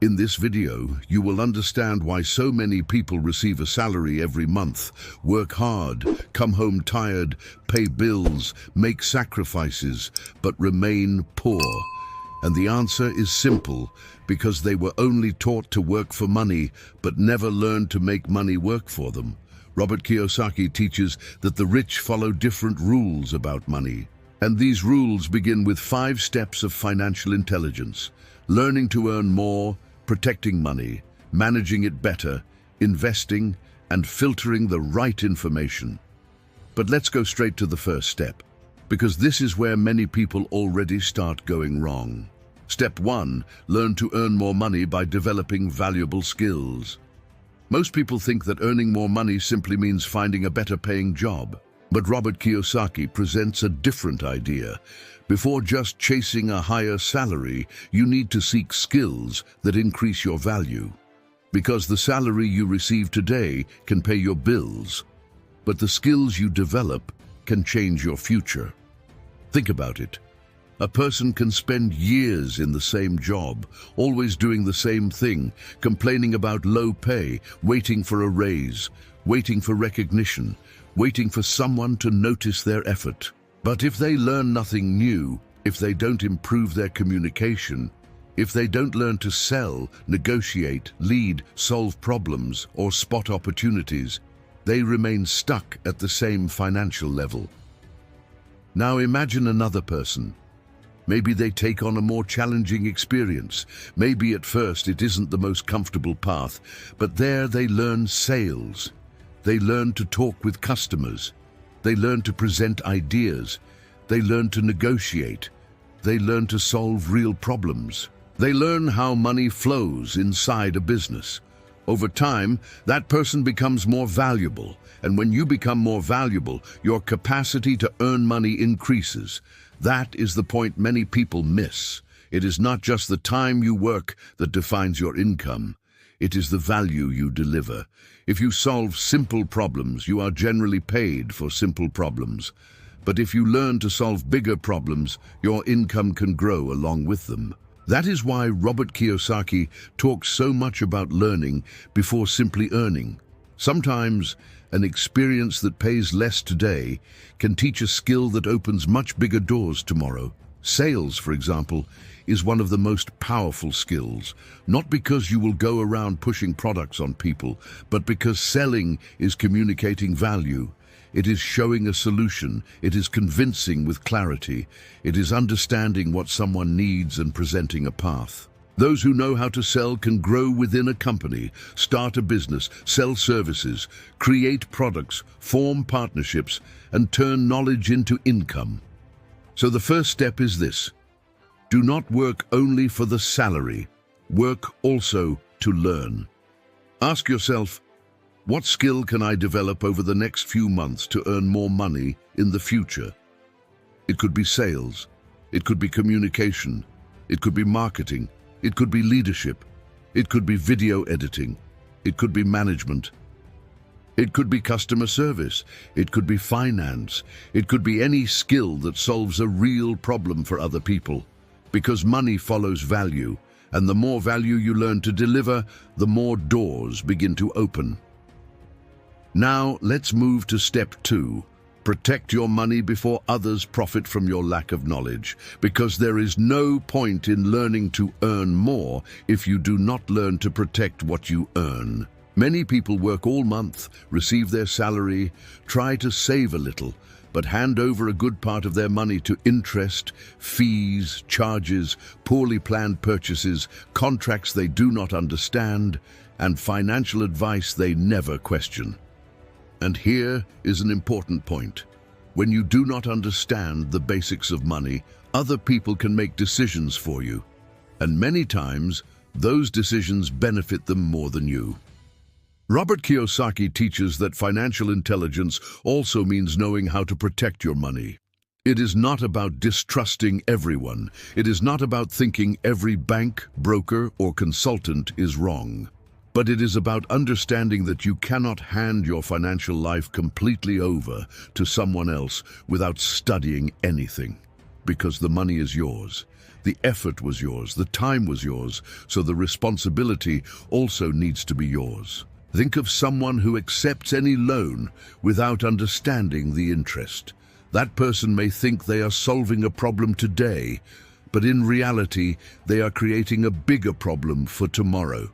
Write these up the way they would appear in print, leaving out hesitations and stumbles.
In this video, you will understand why so many people receive a salary every month, work hard, come home tired, pay bills, make sacrifices, but remain poor. And the answer is simple, because they were only taught to work for money, but never learned to make money work for them. Robert Kiyosaki teaches that the rich follow different rules about money. And these rules begin with 5 steps of financial intelligence: learning to earn more, protecting money, managing it better, investing, and filtering the right information. But let's go straight to the first step, because this is where many people already start going wrong. Step 1, learn to earn more money by developing valuable skills. Most people think that earning more money simply means finding a better paying job. But Robert Kiyosaki presents a different idea. Before just chasing a higher salary, you need to seek skills that increase your value. Because the salary you receive today can pay your bills, but the skills you develop can change your future. Think about it. A person can spend years in the same job, always doing the same thing, complaining about low pay, waiting for a raise, waiting for recognition, waiting for someone to notice their effort. But if they learn nothing new, if they don't improve their communication, if they don't learn to sell, negotiate, lead, solve problems, or spot opportunities, they remain stuck at the same financial level. Now imagine another person. Maybe they take on a more challenging experience. Maybe at first it isn't the most comfortable path, but there they learn sales. They learn to talk with customers. They learn to present ideas. They learn to negotiate. They learn to solve real problems. They learn how money flows inside a business. Over time, that person becomes more valuable. And when you become more valuable, your capacity to earn money increases. That is the point many people miss. It is not just the time you work that defines your income. It is the value you deliver. If you solve simple problems, you are generally paid for simple problems. But if you learn to solve bigger problems, your income can grow along with them. That is why Robert Kiyosaki talks so much about learning before simply earning. Sometimes, an experience that pays less today can teach a skill that opens much bigger doors tomorrow. Sales, for example, is one of the most powerful skills, not because you will go around pushing products on people, but because selling is communicating value. It is showing a solution. It is convincing with clarity. It is understanding what someone needs and presenting a path. Those who know how to sell can grow within a company, start a business, sell services, create products, form partnerships, and turn knowledge into income. So the first step is this: do not work only for the salary. Work also to learn. Ask yourself, what skill can I develop over the next few months to earn more money in the future? It could be sales. It could be communication. It could be marketing. It could be leadership. It could be video editing. It could be management. It could be customer service. It could be finance. It could be any skill that solves a real problem for other people. Because money follows value, and the more value you learn to deliver, the more doors begin to open. Now, let's move to step 2. Protect your money before others profit from your lack of knowledge, because there is no point in learning to earn more if you do not learn to protect what you earn. Many people work all month, receive their salary, try to save a little, but hand over a good part of their money to interest, fees, charges, poorly planned purchases, contracts they do not understand, and financial advice they never question. And here is an important point. When you do not understand the basics of money, other people can make decisions for you. And many times, those decisions benefit them more than you. Robert Kiyosaki teaches that financial intelligence also means knowing how to protect your money. It is not about distrusting everyone. It is not about thinking every bank, broker, or consultant is wrong. But it is about understanding that you cannot hand your financial life completely over to someone else without studying anything. Because the money is yours. The effort was yours, the time was yours, so the responsibility also needs to be yours. Think of someone who accepts any loan without understanding the interest. That person may think they are solving a problem today, but in reality, they are creating a bigger problem for tomorrow.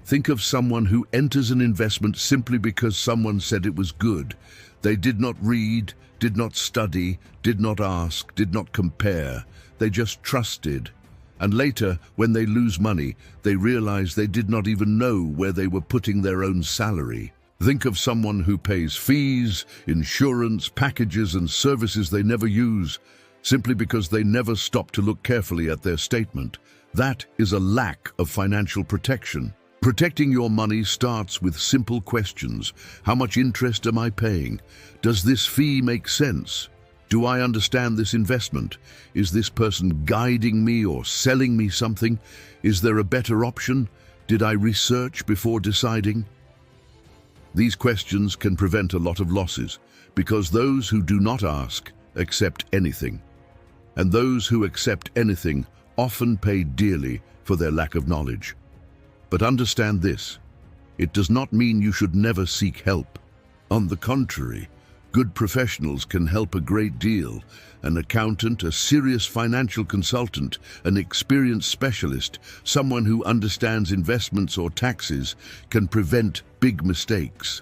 Think of someone who enters an investment simply because someone said it was good. They did not read, did not study, did not ask, did not compare. They just trusted. And later, when they lose money, they realize they did not even know where they were putting their own salary. Think of someone who pays fees, insurance, packages, and services they never use, simply because they never stop to look carefully at their statement. That is a lack of financial protection. Protecting your money starts with simple questions. How much interest am I paying? Does this fee make sense? Do I understand this investment? Is this person guiding me or selling me something? Is there a better option? Did I research before deciding? These questions can prevent a lot of losses, because those who do not ask accept anything. And those who accept anything often pay dearly for their lack of knowledge. But understand this, it does not mean you should never seek help. On the contrary, good professionals can help a great deal. An accountant, a serious financial consultant, an experienced specialist, someone who understands investments or taxes, can prevent big mistakes.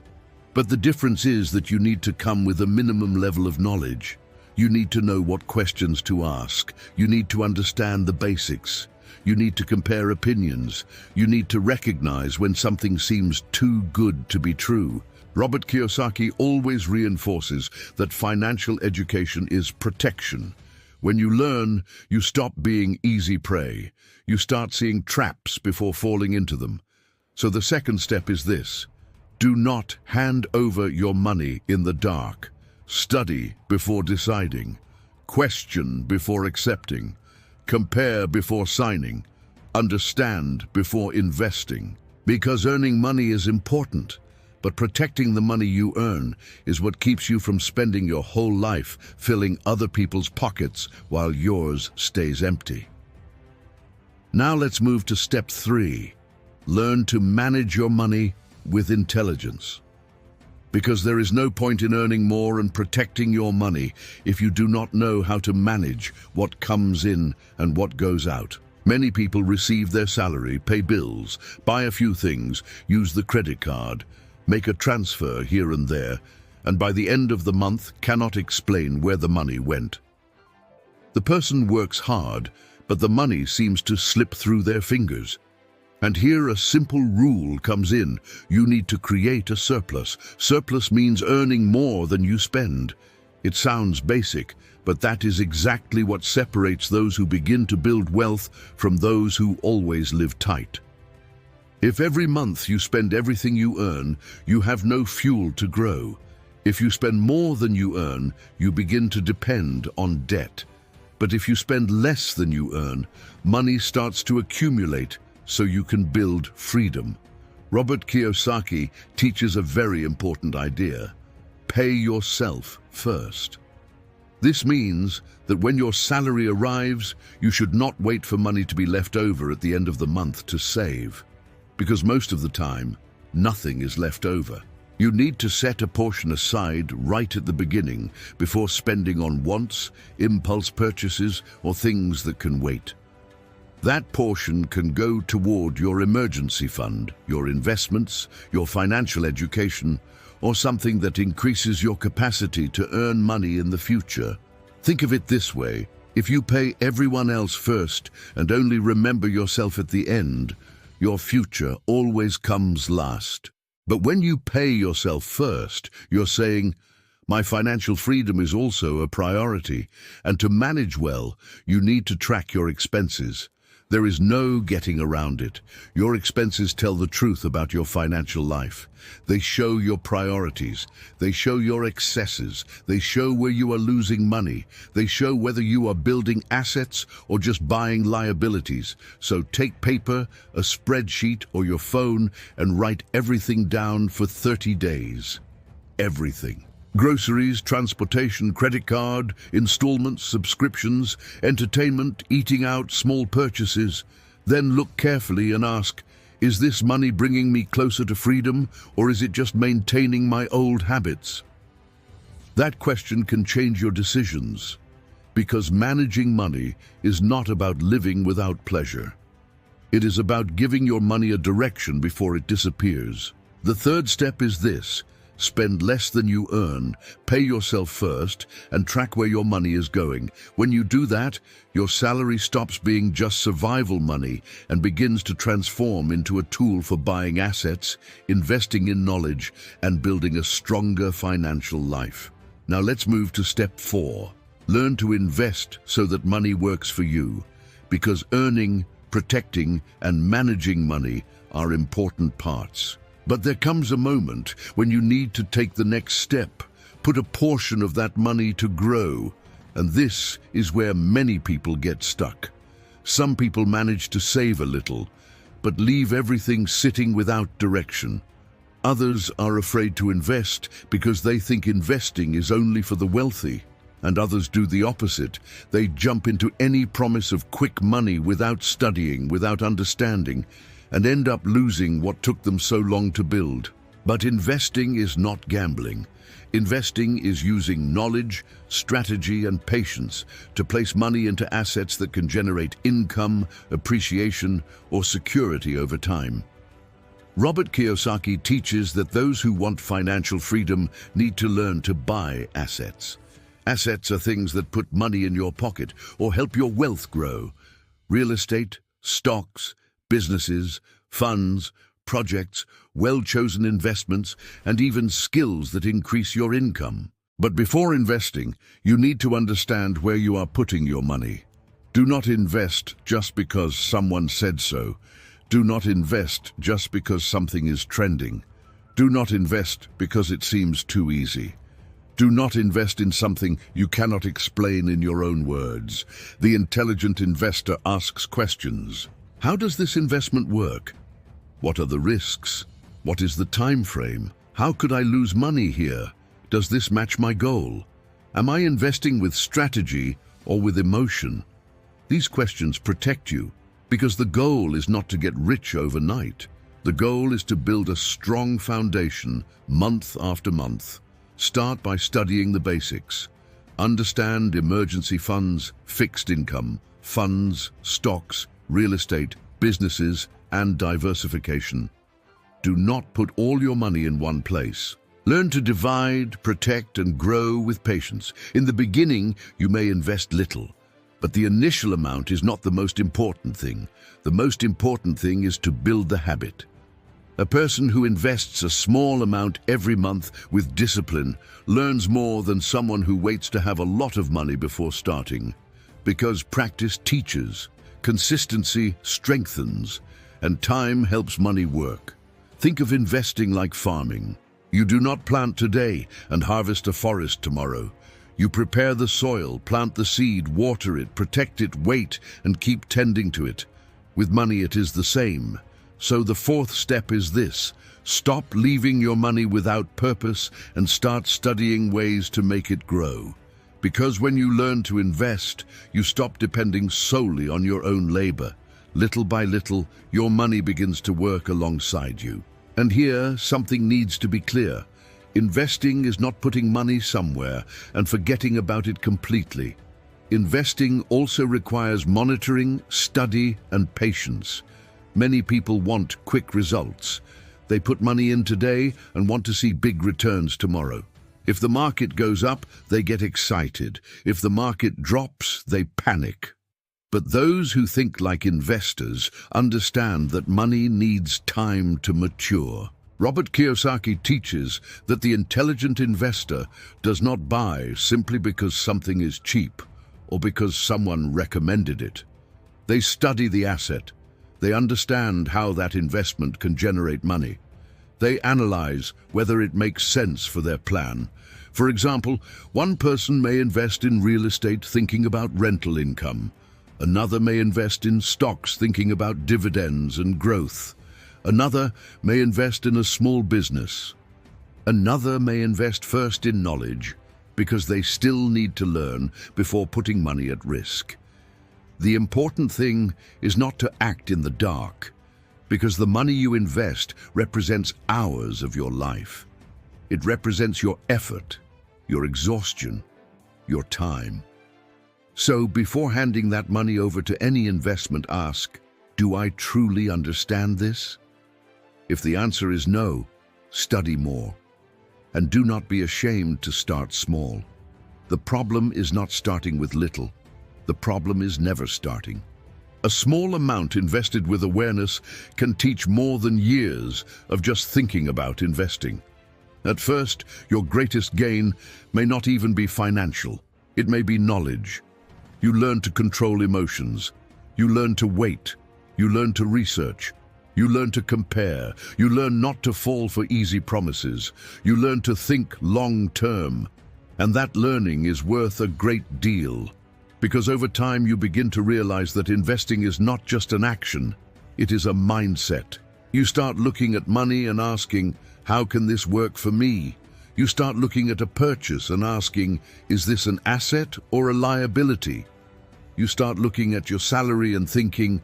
But the difference is that you need to come with a minimum level of knowledge. You need to know what questions to ask. You need to understand the basics. You need to compare opinions. You need to recognize when something seems too good to be true. Robert Kiyosaki always reinforces that financial education is protection. When you learn, you stop being easy prey. You start seeing traps before falling into them. So the second step is this: do not hand over your money in the dark. Study before deciding. Question before accepting. Compare before signing. Understand before investing. Because earning money is important, but protecting the money you earn is what keeps you from spending your whole life filling other people's pockets while yours stays empty. Now let's move to step 3. Learn to manage your money with intelligence. Because there is no point in earning more and protecting your money if you do not know how to manage what comes in and what goes out. Many people receive their salary, pay bills, buy a few things, use the credit card, make a transfer here and there, and by the end of the month cannot explain where the money went. The person works hard, but the money seems to slip through their fingers. And here a simple rule comes in. You need to create a surplus. Surplus means earning more than you spend. It sounds basic, but that is exactly what separates those who begin to build wealth from those who always live tight. If every month you spend everything you earn, you have no fuel to grow. If you spend more than you earn, you begin to depend on debt. But if you spend less than you earn, money starts to accumulate so you can build freedom. Robert Kiyosaki teaches a very important idea. Pay yourself first. This means that when your salary arrives, you should not wait for money to be left over at the end of the month to save. Because most of the time, nothing is left over. You need to set a portion aside right at the beginning before spending on wants, impulse purchases, or things that can wait. That portion can go toward your emergency fund, your investments, your financial education, or something that increases your capacity to earn money in the future. Think of it this way: if you pay everyone else first and only remember yourself at the end, your future always comes last. But when you pay yourself first, you're saying, my financial freedom is also a priority, and to manage well, you need to track your expenses. There is no getting around it. Your expenses tell the truth about your financial life. They show your priorities. They show your excesses. They show where you are losing money. They show whether you are building assets or just buying liabilities. So take paper, a spreadsheet, or your phone and write everything down for 30 days. Everything. Groceries, transportation, credit card, installments, subscriptions, entertainment, eating out, small purchases. Then look carefully and ask, is this money bringing me closer to freedom, or is it just maintaining my old habits? That question can change your decisions, because managing money is not about living without pleasure. It is about giving your money a direction before it disappears. The third step is this: spend less than you earn, pay yourself first, and track where your money is going. When you do that, your salary stops being just survival money and begins to transform into a tool for buying assets, investing in knowledge, and building a stronger financial life. Now let's move to step 4. Learn to invest so that money works for you, because earning, protecting, and managing money are important parts. But there comes a moment when you need to take the next step, put a portion of that money to grow, and this is where many people get stuck. Some people manage to save a little, but leave everything sitting without direction. Others are afraid to invest because they think investing is only for the wealthy, and others do the opposite. They jump into any promise of quick money without studying, without understanding, and end up losing what took them so long to build. But investing is not gambling. Investing is using knowledge, strategy, and patience to place money into assets that can generate income, appreciation, or security over time. Robert Kiyosaki teaches that those who want financial freedom need to learn to buy assets. Assets are things that put money in your pocket or help your wealth grow. Real estate, stocks, businesses, funds, projects, well-chosen investments, and even skills that increase your income. But before investing, you need to understand where you are putting your money. Do not invest just because someone said so. Do not invest just because something is trending. Do not invest because it seems too easy. Do not invest in something you cannot explain in your own words. The intelligent investor asks questions. How does this investment work? What are the risks? What is the time frame? How could I lose money here? Does this match my goal? Am I investing with strategy or with emotion? These questions protect you, because the goal is not to get rich overnight. The goal is to build a strong foundation month after month. Start by studying the basics. Understand emergency funds, fixed income, funds, stocks, real estate, businesses, and diversification. Do not put all your money in one place. Learn to divide, protect, and grow with patience. In the beginning, you may invest little, but the initial amount is not the most important thing. The most important thing is to build the habit. A person who invests a small amount every month with discipline learns more than someone who waits to have a lot of money before starting. Because practice teaches, consistency strengthens, and time helps money work. Think of investing like farming. You do not plant today and harvest a forest tomorrow. You prepare the soil, plant the seed, water it, protect it, wait, and keep tending to it. With money it is the same. So the fourth step is this: stop leaving your money without purpose and start studying ways to make it grow. Because when you learn to invest, you stop depending solely on your own labor. Little by little, your money begins to work alongside you. And here, something needs to be clear. Investing is not putting money somewhere and forgetting about it completely. Investing also requires monitoring, study, and patience. Many people want quick results. They put money in today and want to see big returns tomorrow. If the market goes up, they get excited. If the market drops, they panic. But those who think like investors understand that money needs time to mature. Robert Kiyosaki teaches that the intelligent investor does not buy simply because something is cheap or because someone recommended it. They study the asset. They understand how that investment can generate money. They analyze whether it makes sense for their plan. For example, one person may invest in real estate thinking about rental income. Another may invest in stocks thinking about dividends and growth. Another may invest in a small business. Another may invest first in knowledge because they still need to learn before putting money at risk. The important thing is not to act in the dark, because the money you invest represents hours of your life. It represents your effort, your exhaustion, your time. So before handing that money over to any investment, ask, do I truly understand this? If the answer is no, study more. And do not be ashamed to start small. The problem is not starting with little. The problem is never starting. A small amount invested with awareness can teach more than years of just thinking about investing. At first, your greatest gain may not even be financial. It may be knowledge. You learn to control emotions. You learn to wait. You learn to research. You learn to compare. You learn not to fall for easy promises. You learn to think long-term. And that learning is worth a great deal. Because over time you begin to realize that investing is not just an action, it is a mindset. You start looking at money and asking, how can this work for me? You start looking at a purchase and asking, is this an asset or a liability? You start looking at your salary and thinking,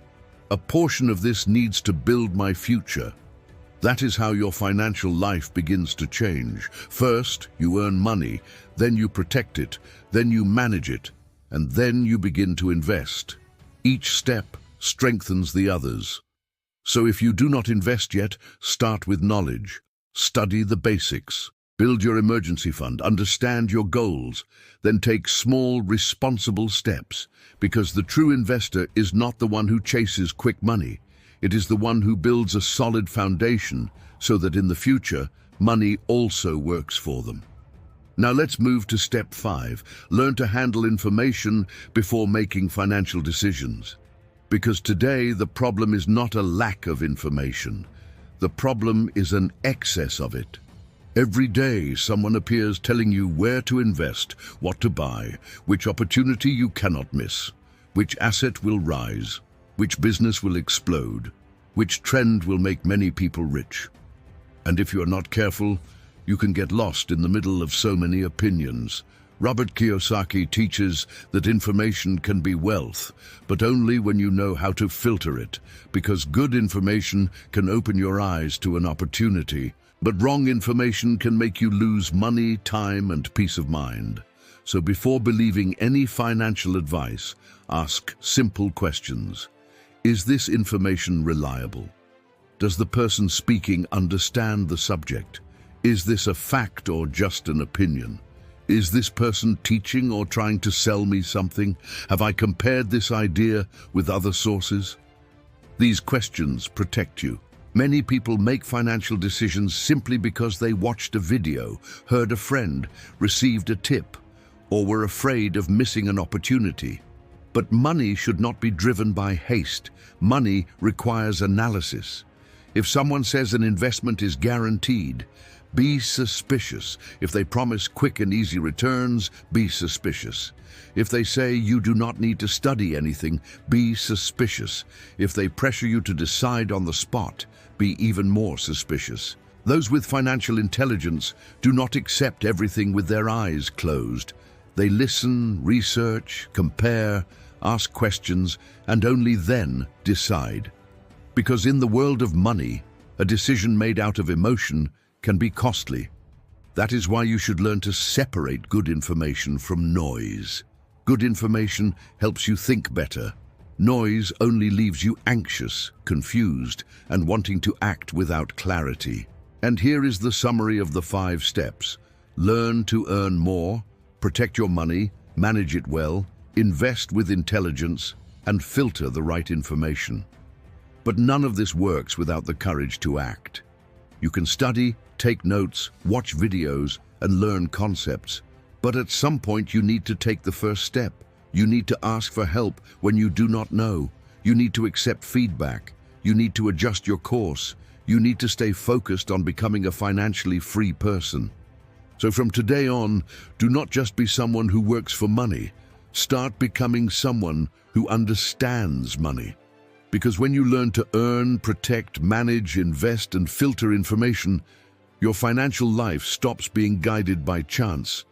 a portion of this needs to build my future. That is how your financial life begins to change. First, you earn money, then you protect it, then you manage it, and then you begin to invest. Each step strengthens the others. So if you do not invest yet, start with knowledge. Study the basics. Build your emergency fund. Understand your goals. Then take small, responsible steps. Because the true investor is not the one who chases quick money. It is the one who builds a solid foundation so that in the future, money also works for them. Now let's move to step 5. Learn to handle information before making financial decisions. Because today the problem is not a lack of information. The problem is an excess of it. Every day someone appears telling you where to invest, what to buy, which opportunity you cannot miss, which asset will rise, which business will explode, which trend will make many people rich. And if you are not careful, you can get lost in the middle of so many opinions. Robert Kiyosaki teaches that information can be wealth, but only when you know how to filter it, because good information can open your eyes to an opportunity, but wrong information can make you lose money, time, and peace of mind. So before believing any financial advice, ask simple questions. Is this information reliable? Does the person speaking understand the subject? Is this a fact or just an opinion? Is this person teaching or trying to sell me something? Have I compared this idea with other sources? These questions protect you. Many people make financial decisions simply because they watched a video, heard a friend, received a tip, or were afraid of missing an opportunity. But money should not be driven by haste. Money requires analysis. If someone says an investment is guaranteed, be suspicious. If they promise quick and easy returns, be suspicious. If they say you do not need to study anything, be suspicious. If they pressure you to decide on the spot, be even more suspicious. Those with financial intelligence do not accept everything with their eyes closed. They listen, research, compare, ask questions, and only then decide. Because in the world of money, a decision made out of emotion can be costly. That is why you should learn to separate good information from noise. Good information helps you think better. Noise only leaves you anxious, confused, and wanting to act without clarity. And here is the summary of the 5 steps. Learn to earn more, protect your money, manage it well, invest with intelligence, and filter the right information. But none of this works without the courage to act. You can study, take notes, watch videos, and learn concepts. But at some point you need to take the first step. You need to ask for help when you do not know. You need to accept feedback. You need to adjust your course. You need to stay focused on becoming a financially free person. So from today on, do not just be someone who works for money. Start becoming someone who understands money. Because when you learn to earn, protect, manage, invest, and filter information, Your financial life stops being guided by chance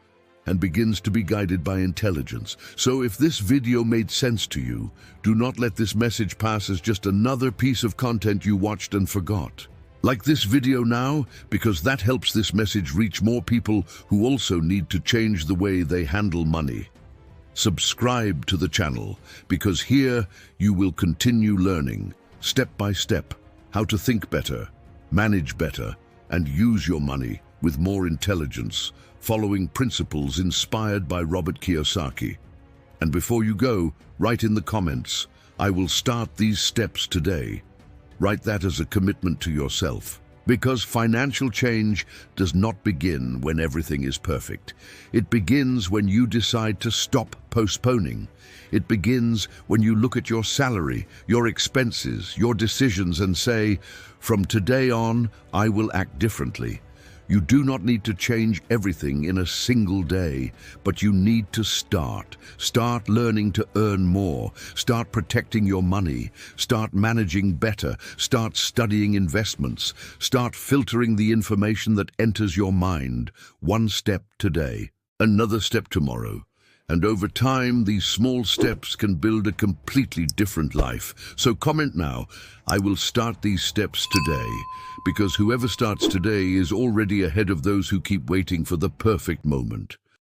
and begins to be guided by intelligence. So if this video made sense to you, do not let this message pass as just another piece of content you watched and forgot. Like this video now, because that helps this message reach more people who also need to change the way they handle money. Subscribe to the channel, because here you will continue learning, step by step, how to think better, manage better, and use your money with more intelligence, following principles inspired by Robert Kiyosaki. And before you go, write in the comments, "I will start these steps today." Write that as a commitment to yourself. Because financial change does not begin when everything is perfect. It begins when you decide to stop postponing. It begins when you look at your salary, your expenses, your decisions and say, "From today on, I will act differently." You do not need to change everything in a single day, but you need to start. Start learning to earn more. Start protecting your money. Start managing better. Start studying investments. Start filtering the information that enters your mind. One step today, another step tomorrow. And over time, these small steps can build a completely different life. So comment now, "I will start these steps today," because whoever starts today is already ahead of those who keep waiting for the perfect moment.